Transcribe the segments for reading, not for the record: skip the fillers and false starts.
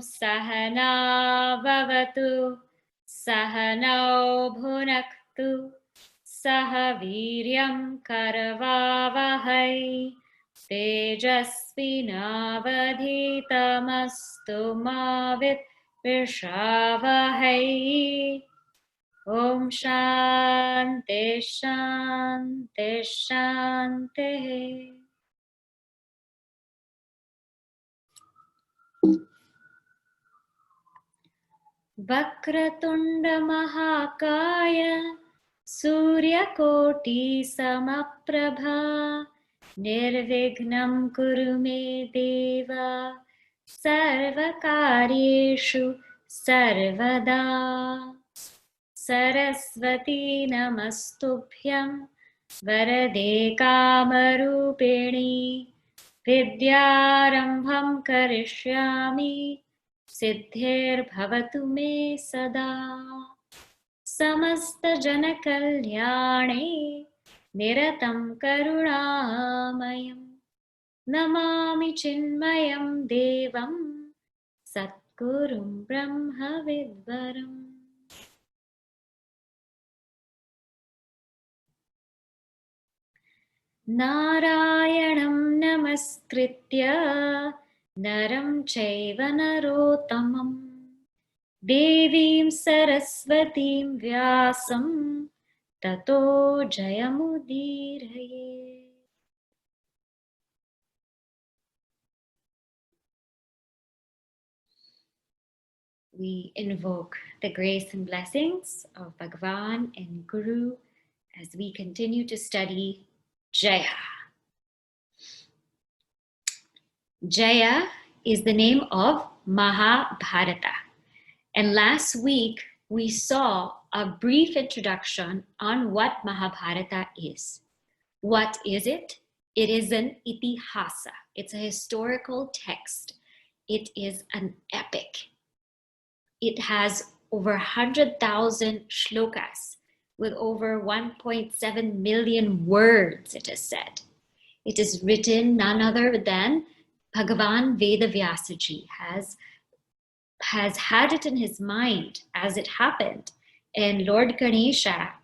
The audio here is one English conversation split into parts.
Sahana Bhavatu Sahanau Bhunaktu Sahaviryam Karavavahai Tejasvinavadhitamastu Mavit Vishavahai. Om Shanti Shanti Shanti. Vakratunda Mahakaya Suryakoti Samaprabha Nirvignam Kuru Me Deva Sarvakaryeshu Sarvada. Saraswati Namastubhyam Varade Kamarupini Vidyarambham Karishyami Siddhir Bhavatu Me Sada. Samasta Jana Kalyane Niratam Karunamayam Namami Chinmayam Devam Satgurum Brahma Vidvaram. Narayanam Namaskritya Naram Chaiva Narottamam Devim Saraswatim Vyasam Tato Jayamudiraye. We invoke the grace and blessings of Bhagavan and Guru as we continue to study Jaya. Jaya is the name of Mahabharata. And last week, we saw a brief introduction on what Mahabharata is. What is it? It is an itihasa. It's a historical text. It is an epic. It has over 100,000 shlokas with over 1.7 million words, it is said. It is written none other than Bhagavan Vedavyasaji has had it in his mind as it happened. And Lord Ganesha,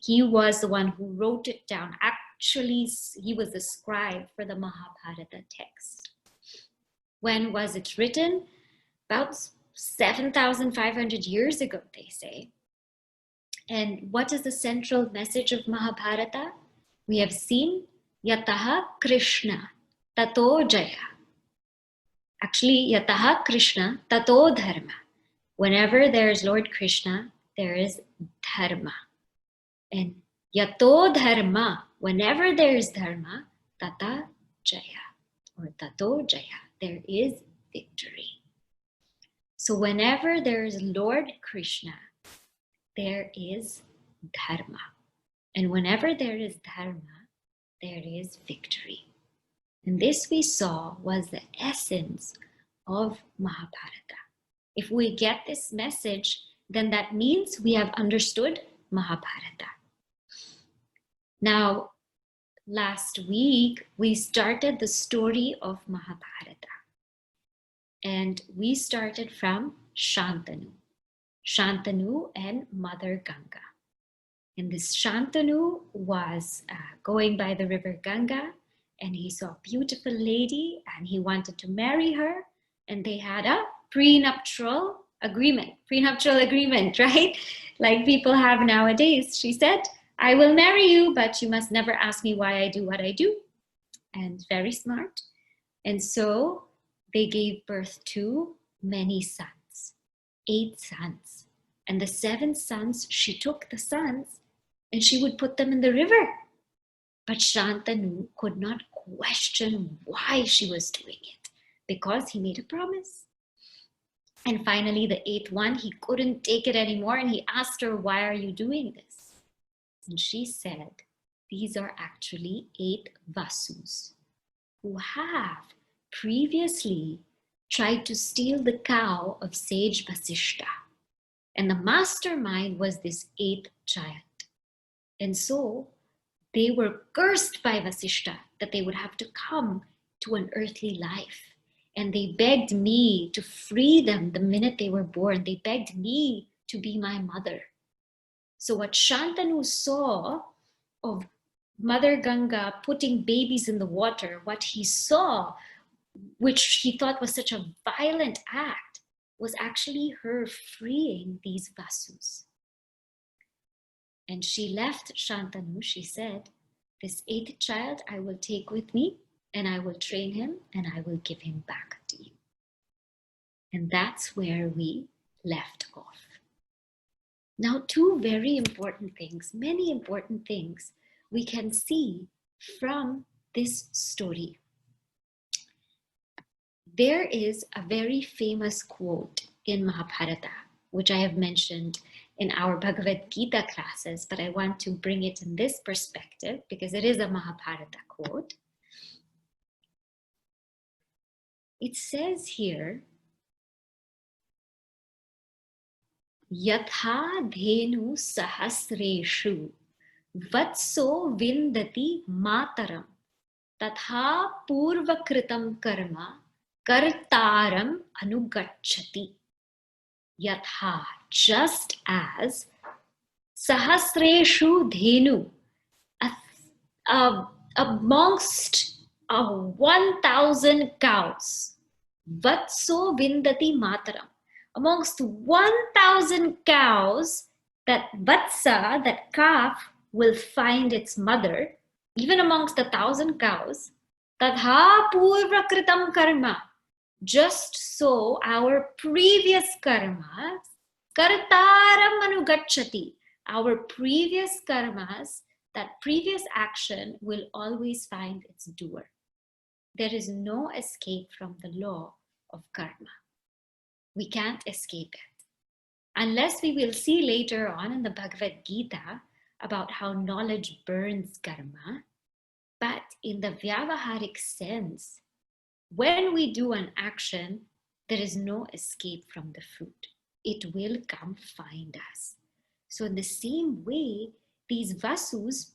he was the one who wrote it down. Actually, he was the scribe for the Mahabharata text. When was it written? About 7,500 years ago, they say. And what is the central message of Mahabharata? We have seen Yataha Krishna Tato Jaya. Actually, Yataha Krishna Tato Dharma. Whenever there is Lord Krishna, there is Dharma. And Yato Dharma, whenever there is Dharma, Tata Jaya or Tato Jaya, there is victory. So whenever there is Lord Krishna, there is Dharma. And whenever there is Dharma, there is victory. And this we saw was the essence of Mahabharata. If we get this message, then that means we have understood Mahabharata. Now, last week, we started the story of Mahabharata. And we started from Shantanu and Mother Ganga. And this Shantanu was going by the river Ganga, and he saw a beautiful lady and he wanted to marry her, and they had a prenuptial agreement, right? Like people have nowadays. She said, I will marry you, but you must never ask me why I do what I do. And very smart. And so they gave birth to many sons, 8 sons. And the 7 sons, she took the sons and she would put them in the river. But Shantanu could not question why she was doing it. because he made a promise. And finally, the eighth one, he couldn't take it anymore, and he asked her, why are you doing this? And she said, these are actually 8 Vasus who have previously tried to steal the cow of sage Vasishta. And the mastermind was this 8th child. And so they were cursed by Vasishta that they would have to come to an earthly life. And they begged me to free them the minute they were born. They begged me to be my mother. So what Shantanu saw of Mother Ganga putting babies in the water, what he saw, which he thought was such a violent act, was actually her freeing these Vasus. And she left Shantanu. She said, this 8th child I will take with me, and I will train him, and I will give him back to you. And that's where we left off. Now, 2 very important things, many important things we can see from this story. There is a very famous quote in Mahabharata, which I have mentioned in our Bhagavad Gita classes, but I want to bring it in this perspective because it is a Mahabharata quote. It says here, Yatha dhenu sahasreshu vatso vindati mataram tatha purvakritam karma kartaram anugachati. Yatha, just as sahasreshu dhenu, amongst 1,000 cows, vatso vindati mataram, amongst 1,000 cows, that vatsa, that calf, will find its mother, even amongst 1,000 cows, tadha purvakritam karma, just so our previous karmas, kartaram anugachati, our previous karmas, that previous action will always find its doer. There is no escape from the law of karma. We can't escape it. Unless we will see later on in the Bhagavad Gita about how knowledge burns karma. But in the Vyavaharic sense, when we do an action, there is no escape from the fruit. It will come find us. So in the same way, these Vasus,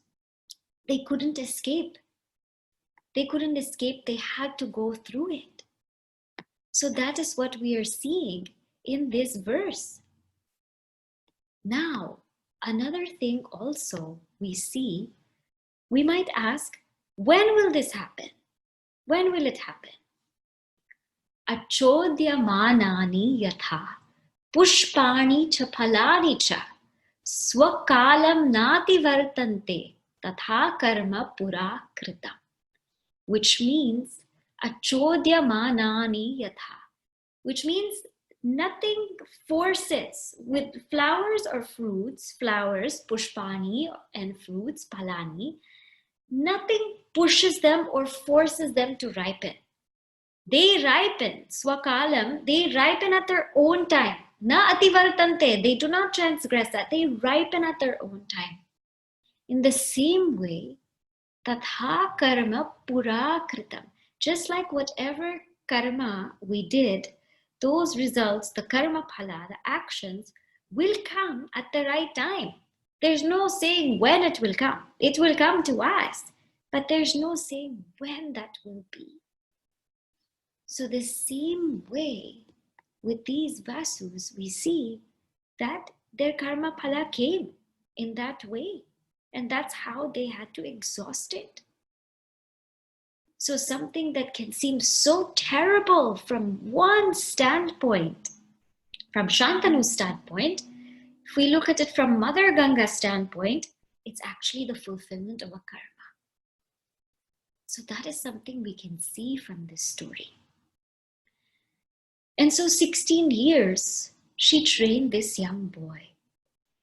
they couldn't escape. They couldn't escape. They had to go through it. So that is what we are seeing in this verse. Now, another thing also we see, we might ask, when will this happen? When will it happen? Achodhyamanani yatha pushpani cha phalani cha swakalam nati vartante tatha karma pura kritam. Which means achodhyamanani yatha, which means nothing forces with flowers or fruits, flowers, pushpani, and fruits, phalani, nothing pushes them or forces them to ripen. They ripen, swakalam, they ripen at their own time. Na ativartante, they do not transgress that, they ripen at their own time. In the same way, tatha karma pura kritam, just like whatever karma we did, those results, the karma phala, the actions, will come at the right time. There's no saying when it will come. It will come to us, but there's no saying when that will be. So the same way with these Vasus, we see that their karma phala came in that way. And that's how they had to exhaust it. So something that can seem so terrible from one standpoint, from Shantanu's standpoint, if we look at it from Mother Ganga's standpoint, it's actually the fulfillment of a karma. So that is something we can see from this story. And so 16 years, she trained this young boy.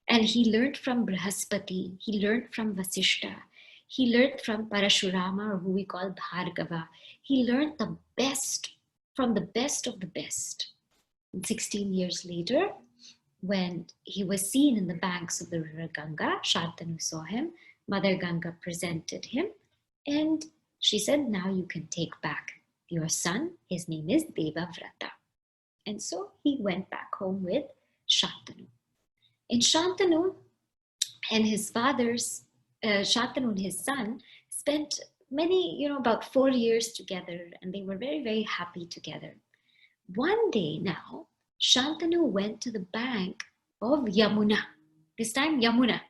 And he learned from Brihaspati, he learned from Vasishta, he learned from Parashurama, or who we call Bhargava. He learned the best from the best of the best. And 16 years later, when he was seen in the banks of the river Ganga, Shantanu saw him. Mother Ganga presented him, and she said, now you can take back your son. His name is Devavrata. And so he went back home with Shantanu. And Shantanu and his Shantanu and his son spent about 4 years together, and they were very, very happy together. One day now, Shantanu went to the bank of Yamuna. This time, Yamuna.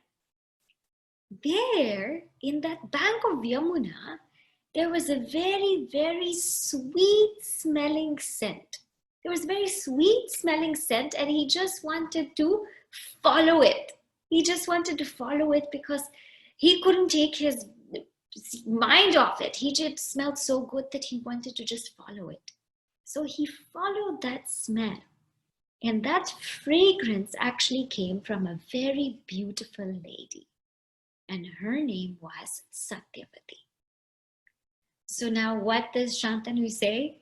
There, in that bank of Yamuna, there was a very, very sweet smelling scent. There was a very sweet smelling scent, and he just wanted to follow it. He just wanted to follow it because he couldn't take his mind off it. He just smelled so good that he wanted to just follow it. So he followed that smell. And that fragrance actually came from a very beautiful lady. And her name was Satyavati. So now what does Shantanu say?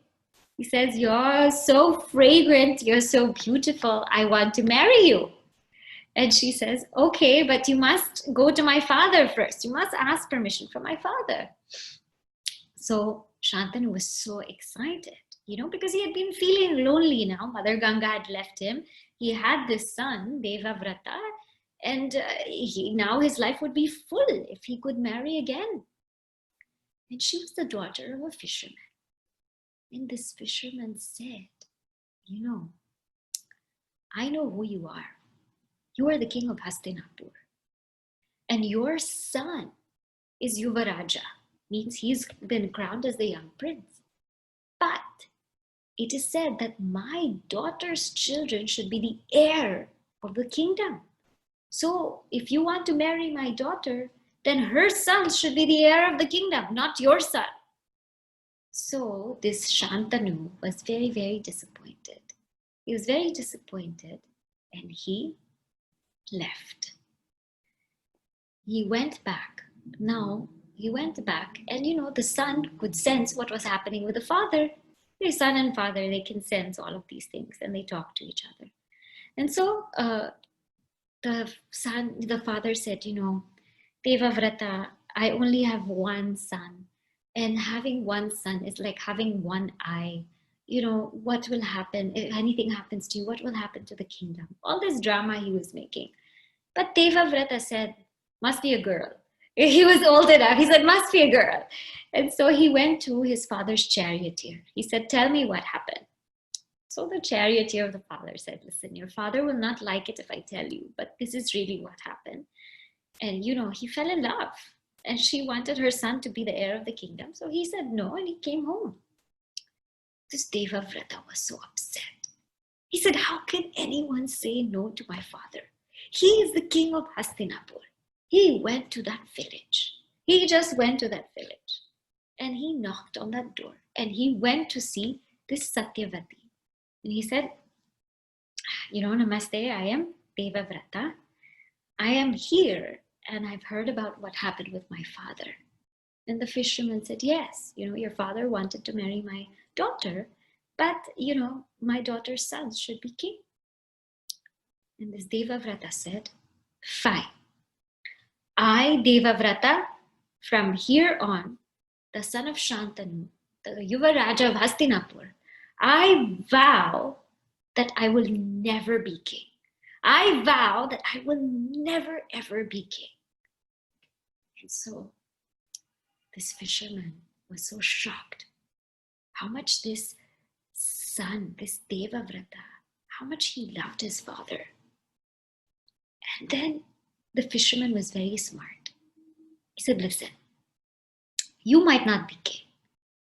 He says, you're so fragrant, you're so beautiful, I want to marry you. And she says, okay, but you must go to my father first. You must ask permission from my father. So Shantanu was so excited, because he had been feeling lonely now. Mother Ganga had left him. He had this son, Devavrata, and now his life would be full if he could marry again. And she was the daughter of a fisherman. And this fisherman said, I know who you are. You are the king of Hastinapur. And your son is Yuvaraja, means he's been crowned as the young prince. But it is said that my daughter's children should be the heir of the kingdom. So if you want to marry my daughter, then her sons should be the heir of the kingdom, not your son. So this Shantanu was very, very disappointed. He was very disappointed, and he left. He went back. Now he went back, and the son could sense what was happening with the father. The son and father, they can sense all of these things, and they talk to each other. And so the father said, Devavrata, I only have one son, and having one son is like having one eye. What will happen if anything happens to you? What will happen to the kingdom? All this drama he was making. But Devavrata said, must be a girl. He was old enough. He said, must be a girl. And so he went to his father's charioteer. He said, tell me what happened. So the charioteer of the father said, listen, your father will not like it if I tell you, but this is really what happened. And, he fell in love. And she wanted her son to be the heir of the kingdom. So he said no, and he came home. This Devavrata was so upset. He said, how can anyone say no to my father? He is the king of Hastinapur. He went to that village. He just went to that village. And he knocked on that door. And he went to see this Satyavati. And he said, Namaste, I am Devavrata. I am here, and I've heard about what happened with my father. And the fisherman said, yes, your father wanted to marry my daughter, but, my daughter's sons should be king. And this Devavrata said, fine. I, Devavrata, from here on, the son of Shantanu, the Yuvaraja of Hastinapur, I vow that I will never be king. I vow that I will never, ever be king. And so this fisherman was so shocked how much this son, this Devavrata, how much he loved his father. And then the fisherman was very smart. He said, listen, you might not be king,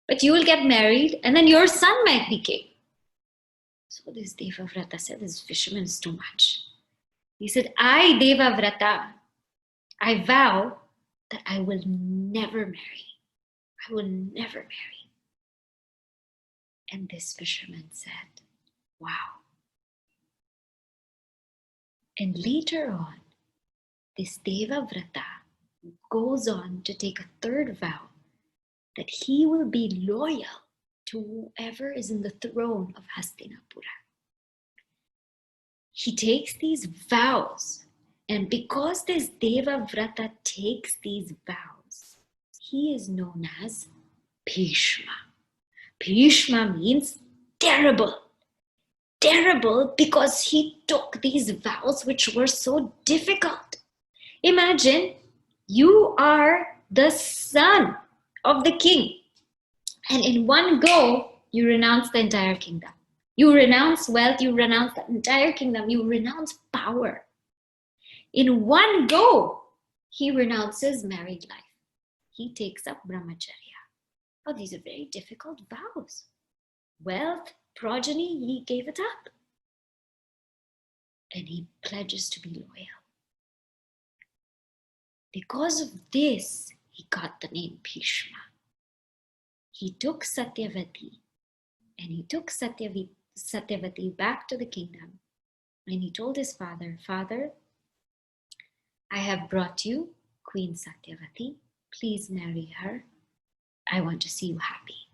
but you will get married and then your son might be king. So this Devavrata said, this fisherman is too much. He said, I, Devavrata, I vow that I will never marry. I will never marry. And this fisherman said, wow. And later on, this Devavrata goes on to take a third vow that he will be loyal to whoever is in the throne of Hastinapura. He takes these vows, and because this Deva Vrata takes these vows, he is known as Bhishma. Bhishma means terrible. Terrible because he took these vows which were so difficult. Imagine you are the son of the king, and in one go, you renounce the entire kingdom. You renounce wealth, you renounce the entire kingdom, you renounce power. In one go, he renounces married life. He takes up brahmacharya. Oh, these are very difficult vows. Wealth, progeny, he gave it up. And he pledges to be loyal. Because of this, he got the name Bhishma. He took Satyavati, and he took Satyavati back to the kingdom. And he told his father, Father, I have brought you Queen Satyavati. Please marry her. I want to see you happy.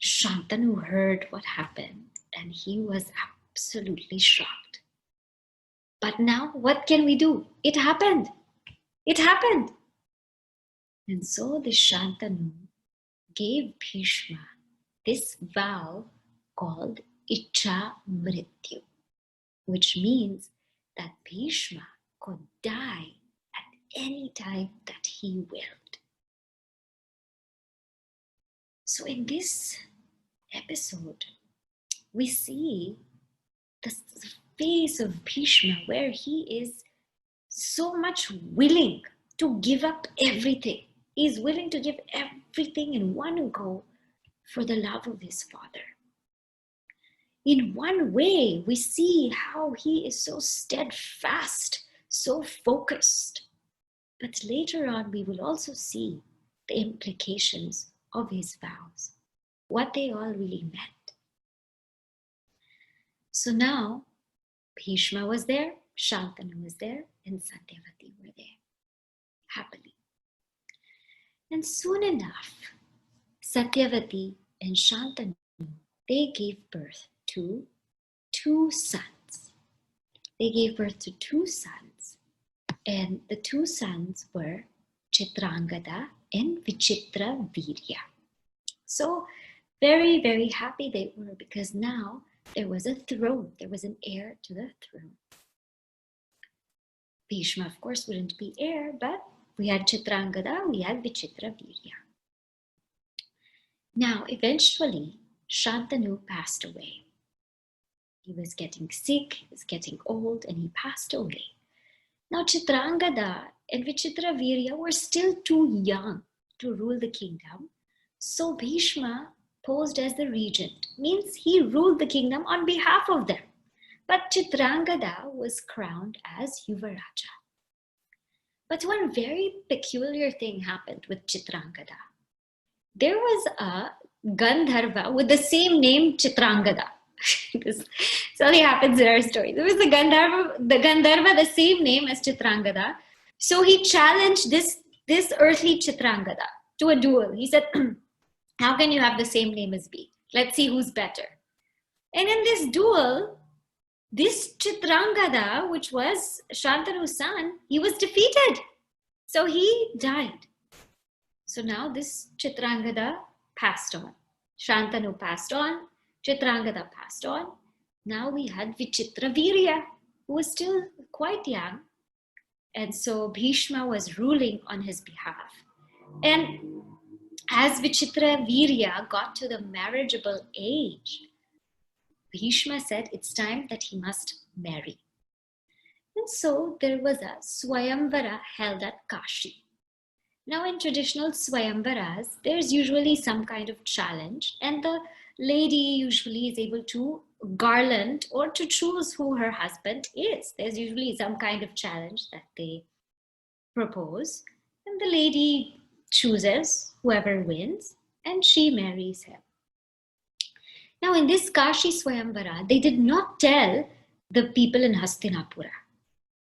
Shantanu heard what happened, and he was absolutely shocked. But now, what can we do? It happened. It happened. And so the Shantanu gave Bhishma this vow called Icha Mrityu, which means that Bhishma could die at any time that he willed. So in this episode, we see the face of Bhishma where he is so much willing to give up everything. He's willing to give everything in one go for the love of his father. In one way, we see how he is so steadfast, so focused. But later on, we will also see the implications of his vows, what they all really meant. So now, Bhishma was there, Shantanu was there, and Satyavati were there, happily. And soon enough, Satyavati and Shantanu, they gave birth to two sons. They gave birth to two sons, and the two sons were Chitrangada and Vichitra Virya. So very, very happy they were, because now there was a throne, there was an heir to the throne. Bhishma, of course, wouldn't be heir, but we had Chitrangada, we had Vichitra Virya. Now, eventually, Shantanu passed away. He was getting sick, he was getting old, and he passed away. Now, Chitrangada and Vichitra Virya were still too young to rule the kingdom. So Bhishma posed as the regent, means he ruled the kingdom on behalf of them. But Chitrangada was crowned as Yuvaraja. But one very peculiar thing happened with Chitrangada. There was a Gandharva with the same name Chitrangada. This only happens in our story. There was the Gandharva, the same name as Chitrangada. So he challenged this earthly Chitrangada to a duel. He said, how can you have the same name as me? Let's see who's better. And in this duel, this Chitrangada, which was Shantanu's son, he was defeated. So he died. So now this Chitrangada passed on. Shantanu passed on. Chitrangada passed on. Now we had Vichitra Virya, who was still quite young. And so Bhishma was ruling on his behalf. And as Vichitra Virya got to the marriageable age, Bhishma said it's time that he must marry. And so there was a Swayamvara held at Kashi. Now in traditional Swayamvaras, there's usually some kind of challenge, and the lady usually is able to garland or to choose who her husband is. There's usually some kind of challenge that they propose, and the lady chooses whoever wins, and she marries him. Now in this Kashi Swayamvara, they did not tell the people in Hastinapura.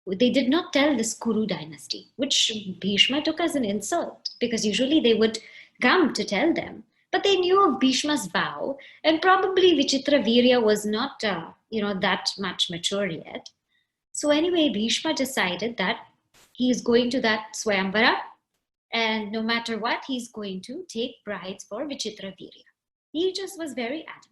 They did not tell this Kuru dynasty, which Bhishma took as an insult, because usually they would come to tell them. But they knew of Bhishma's vow, and probably Vichitravirya was not, that much mature yet. So anyway, Bhishma decided that he is going to that Swayamvara, and no matter what, he's going to take brides for Vichitravirya. He just was very adamant.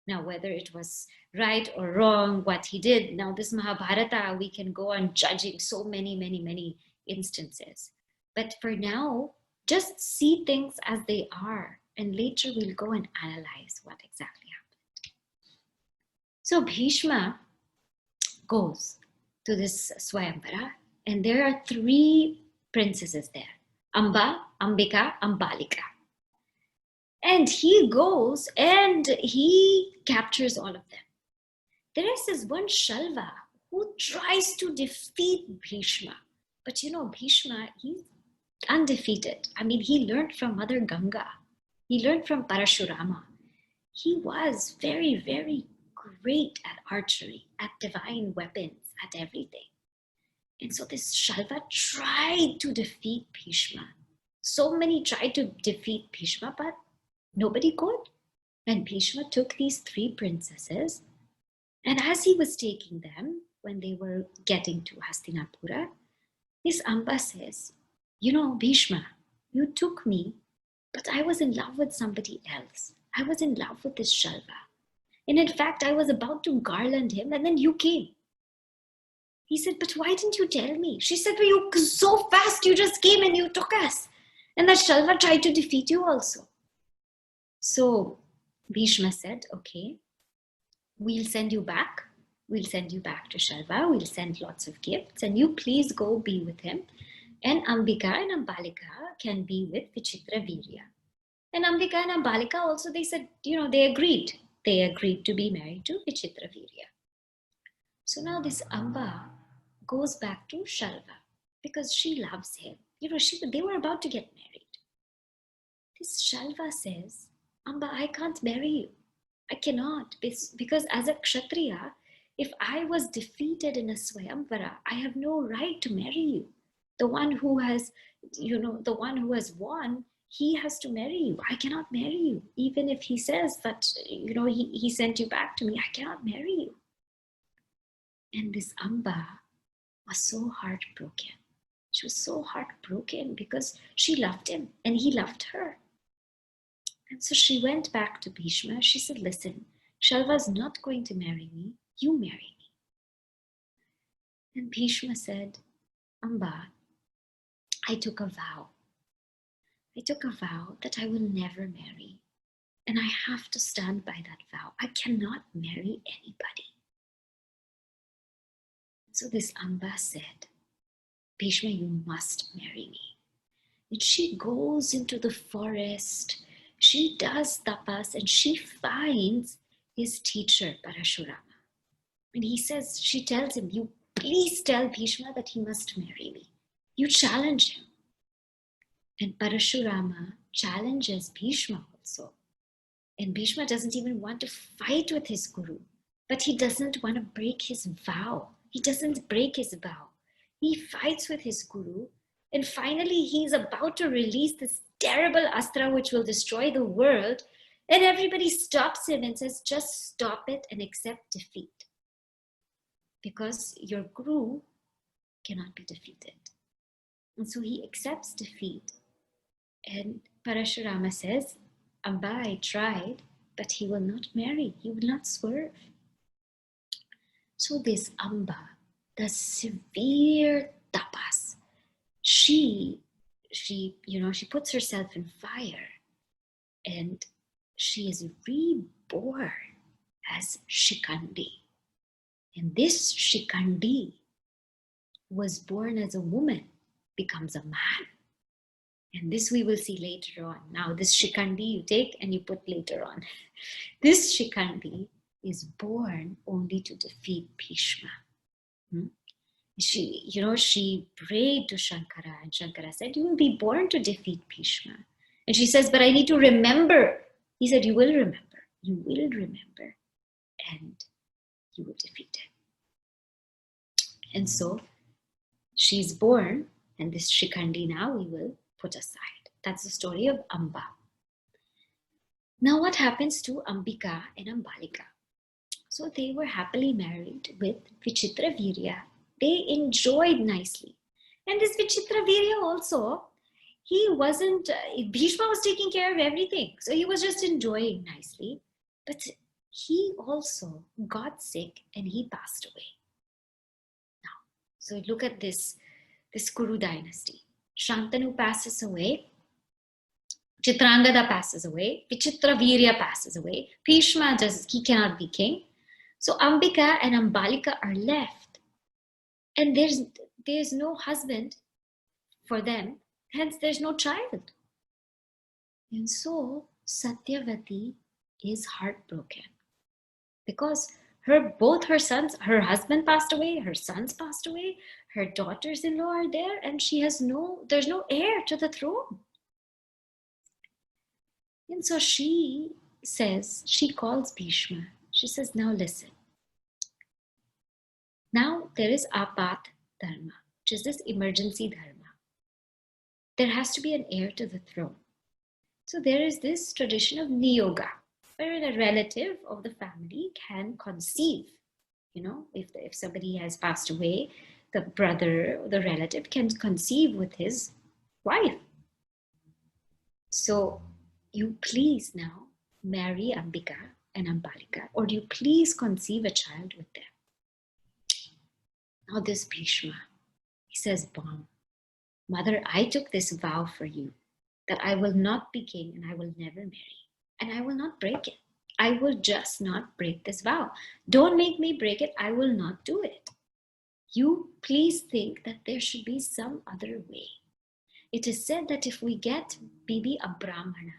Now, whether it was right or wrong, what he did, now this Mahabharata, we can go on judging so many instances. But for now, just see things as they are, and later we'll go and analyze what exactly happened. So Bhishma goes to this Swayamvara, and there are 3 princesses there: Amba, Ambika, Ambalika. And he goes and he captures all of them. There is this one Shalva who tries to defeat Bhishma. But Bhishma, he's undefeated. I mean, he learned from Mother Ganga. He learned from Parashurama. He was very, very great at archery, at divine weapons, at everything. And so this Shalva tried to defeat Bhishma. So many tried to defeat Bhishma, but nobody could. And Bhishma took these 3 princesses, and as he was taking them, when they were getting to Hastinapura, this Amba says, Bhishma, you took me, but I was in love with somebody else. I was in love with this Shalva. And in fact, I was about to garland him, and then you came. He said, but why didn't you tell me? She said, well, you so fast, you just came and you took us. And that Shalva tried to defeat you also. So Bhishma said, okay, we'll send you back. We'll send you back to Shalva. We'll send lots of gifts, and you please go be with him. And Ambika and Ambalika can be with Vichitravirya. And Ambika and Ambalika also, they said, they agreed. They agreed to be married to Vichitravirya. So now this Amba goes back to Shalva because she loves him. They were about to get married. This Shalva says, Amba, I can't marry you. I cannot, because as a Kshatriya, if I was defeated in a Swayamvara, I have no right to marry you. The one who has, won, he has to marry you. I cannot marry you. Even if he says that, he sent you back to me, I cannot marry you. And this Amba was so heartbroken. She was so heartbroken because she loved him and he loved her. And so she went back to Bhishma. She said, listen, Shalva's not going to marry me. You marry me. And Bhishma said, Amba, I took a vow. I took a vow that I will never marry. And I have to stand by that vow. I cannot marry anybody. So this Amba said, Bhishma, you must marry me. And she goes into the forest. She does tapas and she finds his teacher, Parashurama. And she tells him, you please tell Bhishma that he must marry me. You challenge him. And Parashurama challenges Bhishma also. And Bhishma doesn't even want to fight with his guru, but he doesn't want to break his vow. He doesn't break his vow. He fights with his guru, and finally he's about to release this terrible astra which will destroy the world, and everybody stops him and says, just stop it and accept defeat. Because your guru cannot be defeated. And so he accepts defeat. And Parashurama says, Amba, I tried, but he will not marry. He will not swerve. So this Amba, the severe tapas, she puts herself in fire and she is reborn as Shikandi. And this Shikandi was born as a woman, becomes a man. And this we will see later on. Now this Shikandi you take and you put later on. This Shikandi is born only to defeat Bhishma. She prayed to Shankara, and Shankara said, you will be born to defeat Bhishma. And she says, but I need to remember. He said, you will remember. You will remember. And you will defeat him. And so she's born, and this Shikandi now we will put aside. That's the story of Amba. Now what happens to Ambika and Ambalika? So they were happily married with Vichitra Virya. They enjoyed nicely. And this Vichitra Virya also, he wasn't, Bhishma was taking care of everything. So he was just enjoying nicely. But he also got sick and he passed away. Now, so look at this Kuru dynasty. Shantanu passes away. Chitrangada passes away. Vichitra Virya passes away. Bhishma he cannot be king. So Ambika and Ambalika are left. And there's no husband for them. Hence, there's no child. And so Satyavati is heartbroken because both her sons, her husband passed away, her sons passed away, her daughters-in-law are there, and there's no heir to the throne. And so she calls Bhishma. She says, now listen. Now there is apat dharma, which is this emergency dharma. There has to be an heir to the throne. So there is this tradition of niyoga, where a relative of the family can conceive. If somebody has passed away, the brother or the relative can conceive with his wife. So you please now marry Ambika and Ambalika, or do you please conceive a child with them? Now this Bhishma, he says, Bam, mother, I took this vow for you that I will not be king and I will never marry, and I will not break it. I will just not break this vow. Don't make me break it. I will not do it. You please think that there should be some other way. It is said that if we get maybe a Brahmana,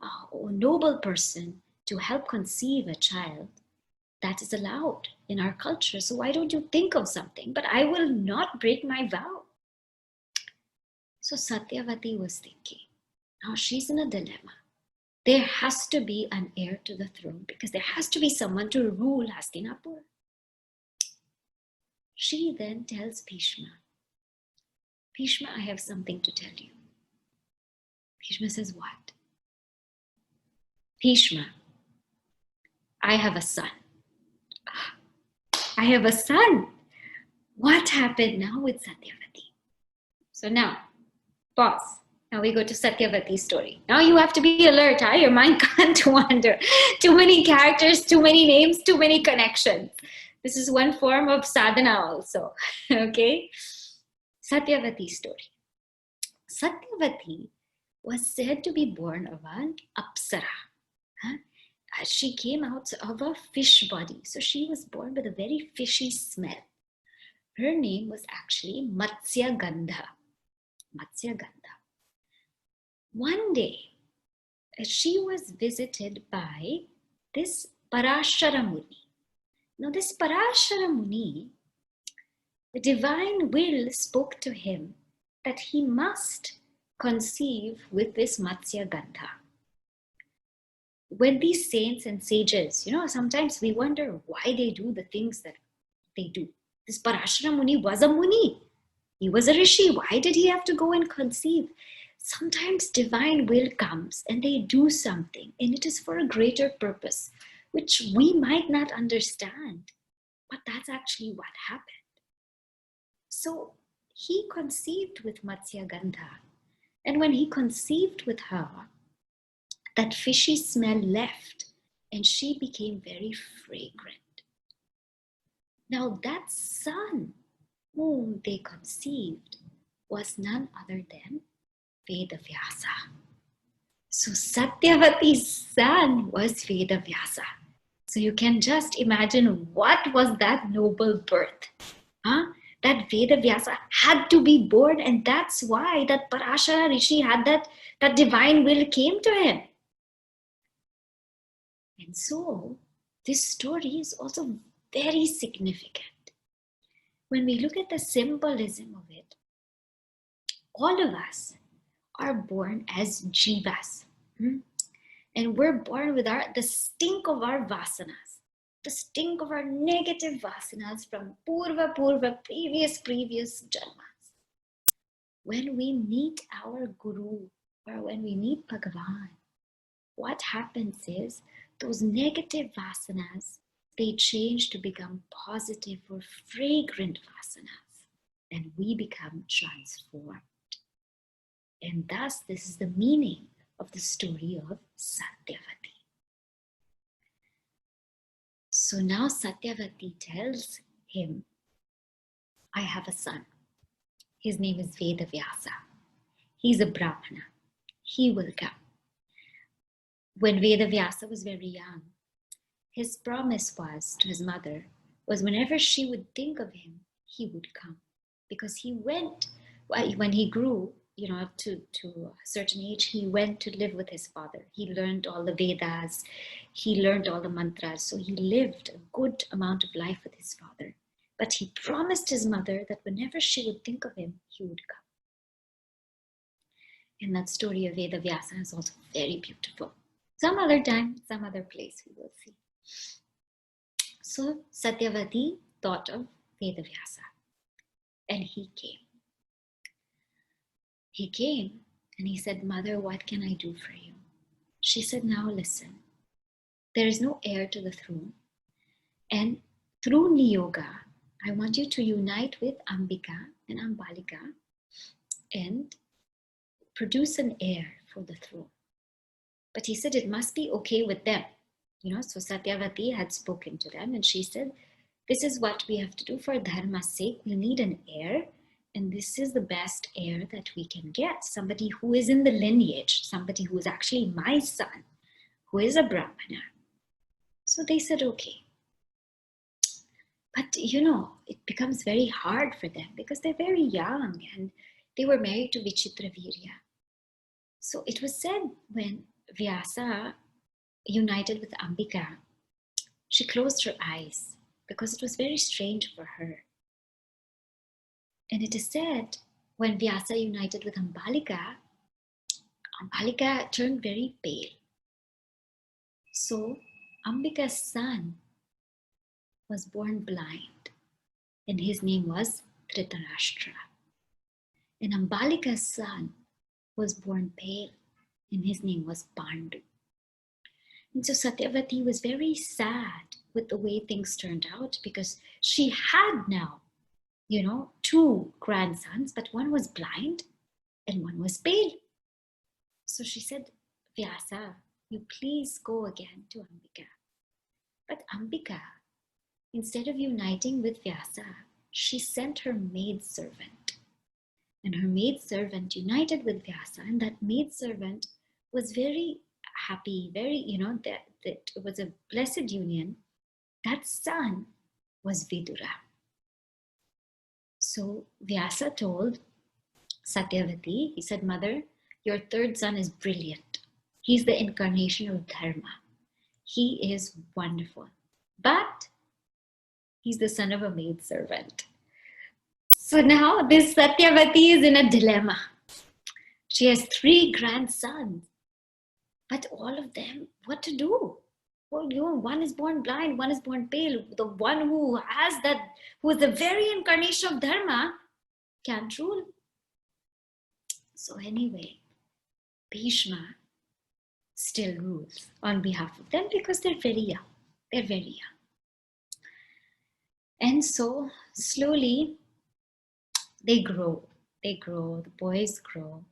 a noble person to help conceive a child, that is allowed in our culture. So why don't you think of something? But I will not break my vow. So Satyavati was thinking, now she's in a dilemma. There has to be an heir to the throne because there has to be someone to rule Hastinapur. She then tells Bhishma, Bhishma, I have something to tell you. Bhishma says, what? Bhishma, I have a son. I have a son. What happened now with Satyavati? So now, pause. Now we go to Satyavati's story. Now you have to be alert. Your mind can't wander. Too many characters, too many names, too many connections. This is one form of sadhana also. Okay? Satyavati's story. Satyavati was said to be born of an apsara. She came out of a fish body. So she was born with a very fishy smell. Her name was actually Matsya Gandha. Matsya Gandha. One day, she was visited by this Parashara Muni. Now this Parashara Muni, the divine will spoke to him that he must conceive with this Matsya Gandha. When these saints and sages, sometimes we wonder why they do the things that they do. This Parashara Muni was a Muni. He was a Rishi. Why did he have to go and conceive? Sometimes divine will comes and they do something and it is for a greater purpose, which we might not understand, but that's actually what happened. So he conceived with Matsya Gandha, and when he conceived with her, that fishy smell left and she became very fragrant. Now that son whom they conceived was none other than Vedavyasa. So Satyavati's son was Vedavyasa. So you can just imagine what was that noble birth. That Vedavyasa had to be born, and that's why that Parashara Rishi had that divine will came to him. And so this story is also very significant. When we look at the symbolism of it, all of us are born as jivas. And we're born with the stink of our vasanas, the stink of our negative vasanas from purva, previous janmas. When we meet our Guru, or when we meet Bhagavan, what happens is those negative vasanas, they change to become positive or fragrant vasanas, and we become transformed. And thus, this is the meaning of the story of Satyavati. So now Satyavati tells him, I have a son. His name is Vedavyasa. He's a Brahmana. He will come. When Vedavyasa was very young, his promise was to his mother was whenever she would think of him, he would come. Because he went, when he grew, up to a certain age, he went to live with his father. He learned all the Vedas. He learned all the mantras. So he lived a good amount of life with his father. But he promised his mother that whenever she would think of him, he would come. And that story of Vedavyasa is also very beautiful. Some other time, some other place, we will see. So Satyavati thought of Vedavyasa, and he came. He came and he said, Mother, what can I do for you? She said, now listen, there is no heir to the throne, and through Niyoga, I want you to unite with Ambika and Ambalika and produce an heir for the throne. But he said it must be okay with them. So Satyavati had spoken to them and she said, this is what we have to do for Dharma's sake. We need an heir, and this is the best heir that we can get. Somebody who is in the lineage, somebody who is actually my son, who is a Brahmana. So they said, okay. But it becomes very hard for them because they're very young and they were married to Vichitravirya. So it was said when Vyasa united with Ambika, she closed her eyes because it was very strange for her. And it is said when Vyasa united with Ambalika, Ambalika turned very pale. So Ambika's son was born blind, and his name was Dhritarashtra. And Ambalika's son was born pale, and his name was Pandu. And so Satyavati was very sad with the way things turned out because she had now, two grandsons, but one was blind and one was pale. So she said, Vyasa, you please go again to Ambika. But Ambika, instead of uniting with Vyasa, she sent her maidservant. And her maidservant united with Vyasa, and that maidservant was very happy, very, that it was a blessed union. That son was Vidura. So Vyasa told Satyavati, he said, Mother, your third son is brilliant. He's the incarnation of Dharma. He is wonderful. But he's the son of a maidservant. So now this Satyavati is in a dilemma. She has 3 grandsons, but all of them, what to do? Well, one is born blind, one is born pale. The one who is the very incarnation of Dharma, can't rule. So anyway, Bhishma still rules on behalf of them because they're very young. They're very young. And so slowly they grow, the boys grow.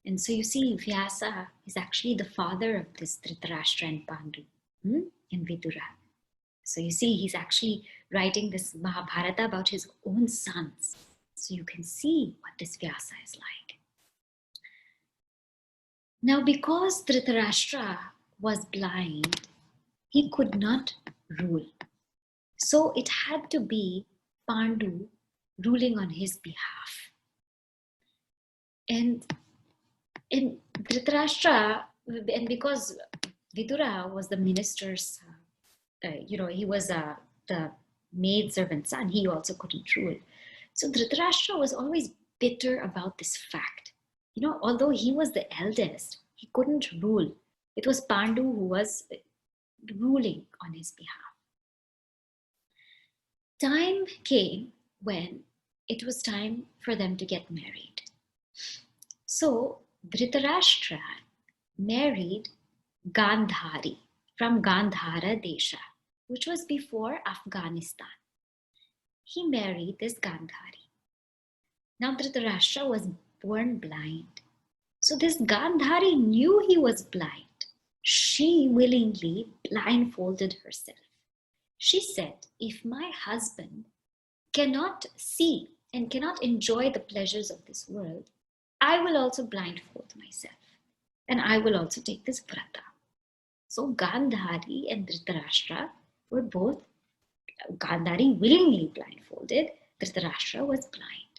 And so you see, Vyasa is actually the father of this Dhritarashtra and Pandu and Vidura. So you see, he's actually writing this Mahabharata about his own sons. So you can see what this Vyasa is like. Now, because Dhritarashtra was blind, he could not rule. So it had to be Pandu ruling on his behalf. And in Dhritarashtra, and because Vidura was the minister's, he was the maidservant's son, he also couldn't rule. So Dhritarashtra was always bitter about this fact. Although he was the eldest, he couldn't rule. It was Pandu who was ruling on his behalf. Time came when it was time for them to get married. So Dhritarashtra married Gandhari from Gandhara Desha, which was before Afghanistan. He married this Gandhari. Now Dhritarashtra was born blind. So this Gandhari knew he was blind. She willingly blindfolded herself. She said, if my husband cannot see and cannot enjoy the pleasures of this world, I will also blindfold myself. And I will also take this vrata. So Gandhari and Dhritarashtra were both, Gandhari willingly blindfolded, Dhritarashtra was blind.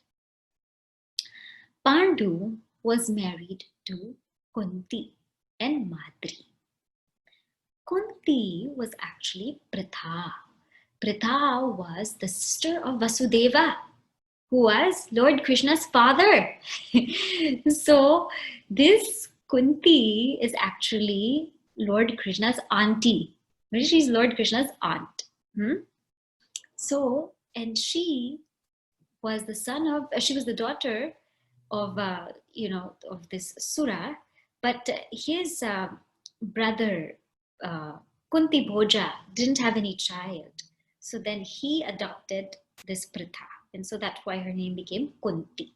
Pandu was married to Kunti and Madri. Kunti was actually Pritha. Pritha was the sister of Vasudeva, who was Lord Krishna's father. So this Kunti is actually Lord Krishna's auntie. She's Lord Krishna's aunt. So, and she was the daughter of, of this Sura, but his brother, Kunti Bhoja, didn't have any child. So then he adopted this Pritha. And so that's why her name became Kunti.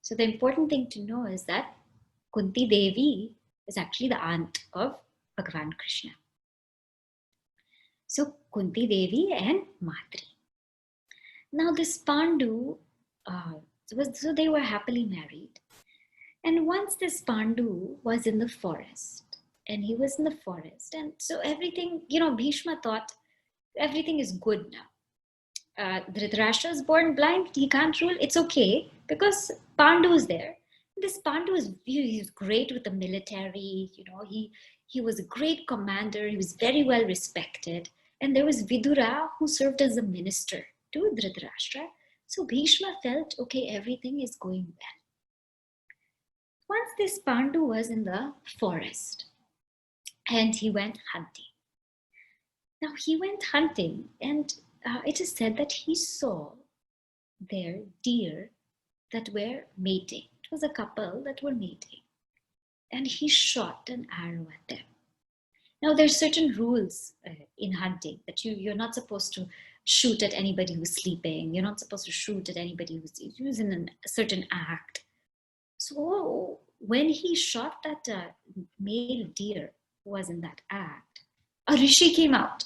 So the important thing to know is that Kunti Devi is actually the aunt of Bhagavan Krishna. So Kunti Devi and Madri. Now this Pandu, so they were happily married. And once this Pandu was in the forest, and he was in the forest, and so everything, Bhishma thought everything is good now. Dhritarashtra is born blind, he can't rule, it's okay, because Pandu is there. This Pandu he's great with the military, he was a great commander, he was very well respected. And there was Vidura who served as a minister to Dhritarashtra. So Bhishma felt, okay, everything is going well. Once this Pandu was in the forest and he went hunting. Now he went hunting and it is said that he saw there deer that were mating. It was a couple that were mating. And he shot an arrow at them. Now there's certain rules in hunting that you're not supposed to shoot at anybody who's sleeping. You're not supposed to shoot at anybody who's in a certain act. So when he shot that male deer who was in that act, a rishi came out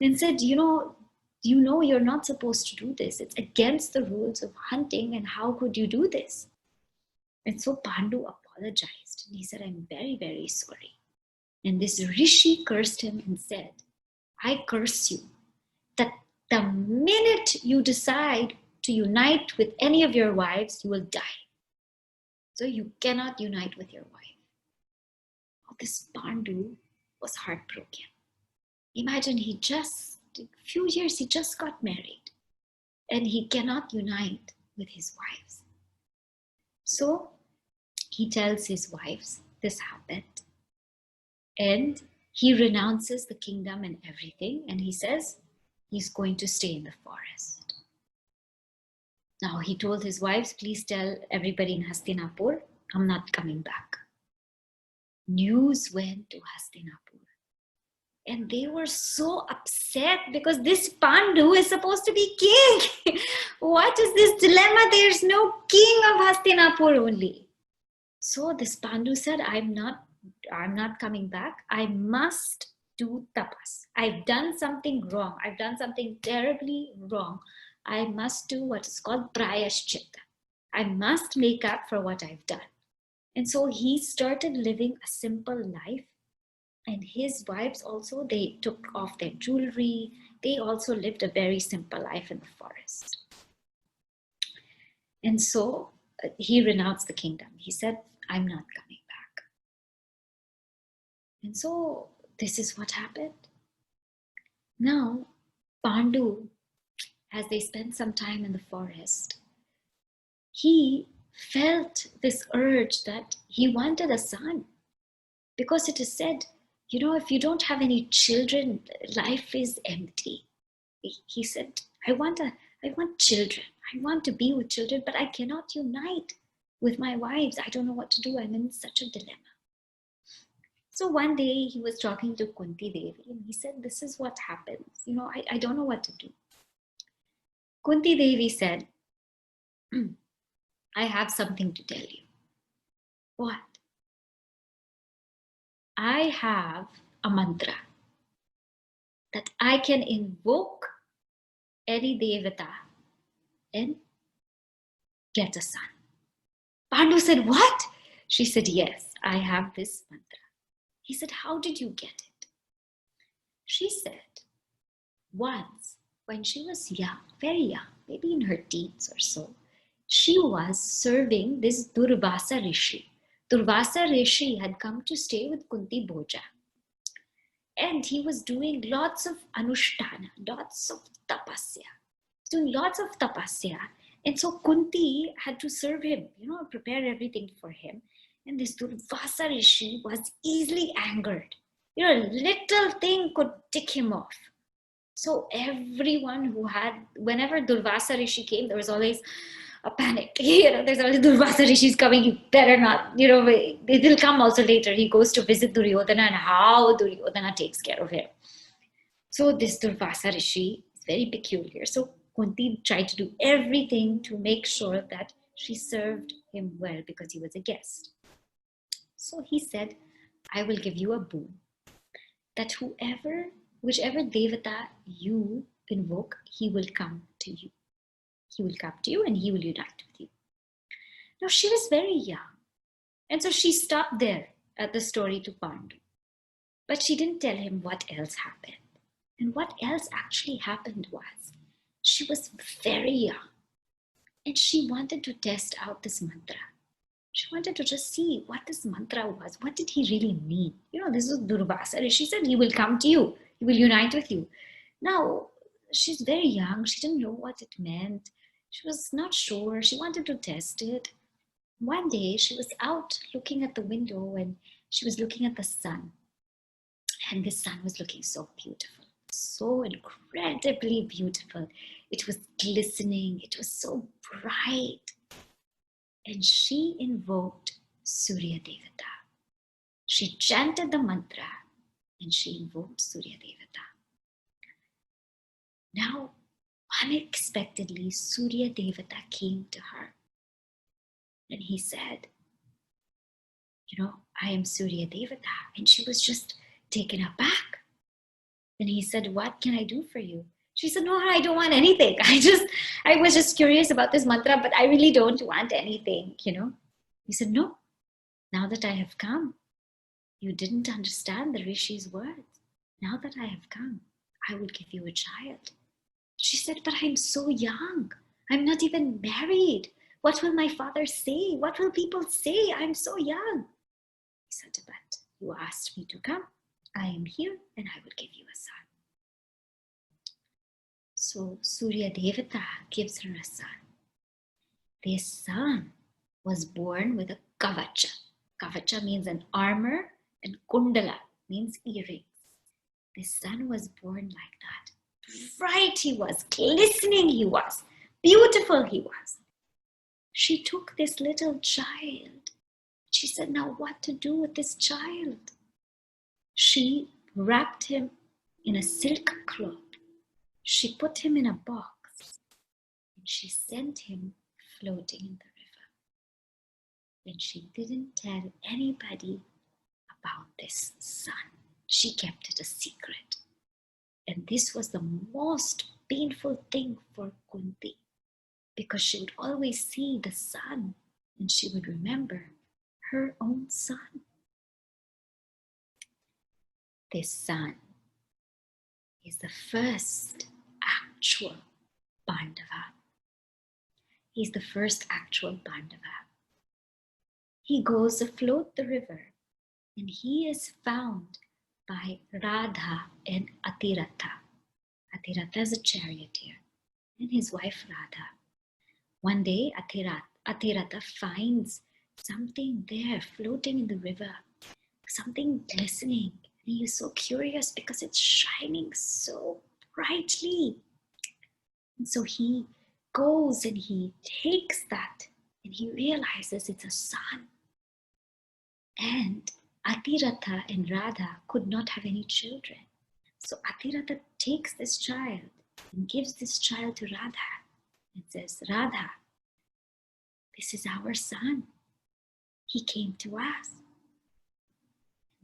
and said, you're not supposed to do this. It's against the rules of hunting, and how could you do this? And so Pandu apologized and he said, I'm very, very sorry. And this rishi cursed him and said, I curse you that the minute you decide to unite with any of your wives, you will die. So you cannot unite with your wife. Oh, this Pandu was heartbroken. Imagine a few years, he just got married and he cannot unite with his wives. So he tells his wives this happened. And he renounces the kingdom and everything. And he says he's going to stay in the forest. Now he told his wives, please tell everybody in Hastinapur, I'm not coming back. News went to Hastinapur. And they were so upset because this Pandu is supposed to be king. What is this dilemma? There's no king of Hastinapur only. So this Pandu said, I'm not coming back. I must do tapas. I've done something wrong. I've done something terribly wrong. I must do what is called prayashchitta. I must make up for what I've done. And so he started living a simple life. And his wives also, they took off their jewelry. They also lived a very simple life in the forest. And so he renounced the kingdom. He said, I'm not coming back. And so this is what happened. Now, Pandu, as they spent some time in the forest, he felt this urge that he wanted a son. Because it is said, if you don't have any children, life is empty. He said, I want children. I want to be with children, but I cannot unite with my wives. I don't know what to do. I'm in such a dilemma. So one day he was talking to Kunti Devi and he said, this is what happens. I don't know what to do. Kunti Devi said, I have something to tell you. What? I have a mantra that I can invoke any devata and get a son. Pandu said, what? She said, yes, I have this mantra. He said, how did you get it? She said, once when she was young, very young, maybe in her teens or so, she was serving this Durvasa Rishi. Durvasa Rishi had come to stay with Kunti Bhoja. And he was doing lots of anushtana, lots of tapasya. Doing lots of tapasya. And so Kunti had to serve him, prepare everything for him. And this Durvasa Rishi was easily angered. A little thing could tick him off. So everyone whenever Durvasa Rishi came, there was always a panic. There's always Durvasa Rishi's coming. You better not, they'll come also later. He goes to visit Duryodhana and how Duryodhana takes care of him. So this Durvasa Rishi is very peculiar. So Kunti tried to do everything to make sure that she served him well because he was a guest. So he said, I will give you a boon that whichever devata you invoke, he will come to you. He will come to you and he will unite with you. Now she was very young. And so she stopped there at the story to Pandu. But she didn't tell him what else happened. And what else actually happened was, she was very young. And she wanted to test out this mantra. She wanted to just see what this mantra was. What did he really mean? This was Durvasa. She said, he will come to you. He will unite with you. Now, she's very young. She didn't know what it meant. She was not sure. She wanted to test it. One day, she was out looking at the window and she was looking at the sun. And the sun was looking so beautiful, so incredibly beautiful. It was glistening. It was so bright. And she invoked Surya Devata. She chanted the mantra and she invoked Surya Devata. Now, unexpectedly, Surya Devata came to her. And he said, I am Surya Devata. And she was just taken aback. And he said, what can I do for you? She said, no, I don't want anything. I was just curious about this mantra, but I really don't want anything, He said, no, now that I have come, you didn't understand the Rishi's words. Now that I have come, I will give you a child. She said, but I'm so young. I'm not even married. What will my father say? What will people say? I'm so young. He said, but you asked me to come. I am here and I will give you a son. So Surya Devata gives her a son. This son was born with a kavacha. Kavacha means an armor and kundala means earrings. This son was born like that. Bright he was, glistening he was, beautiful he was. She took this little child. She said, now what to do with this child? She wrapped him in a silk cloth. She put him in a box and she sent him floating in the river. And she didn't tell anybody about this son. She kept it a secret. And this was the most painful thing for Kunti, because she would always see the sun and she would remember her own son. This son is the first actual Pandava. He's the first actual Pandava. He goes afloat the river and he is found by Radha and Atiratha. Atiratha is a charioteer and his wife Radha. One day Atiratha finds something there floating in the river, something glistening. And he is so curious because it's shining so brightly. And so he goes and he takes that and he realizes it's a son. And Atiratha and Radha could not have any children. So Atiratha takes this child and gives this child to Radha and says, Radha, this is our son. He came to us.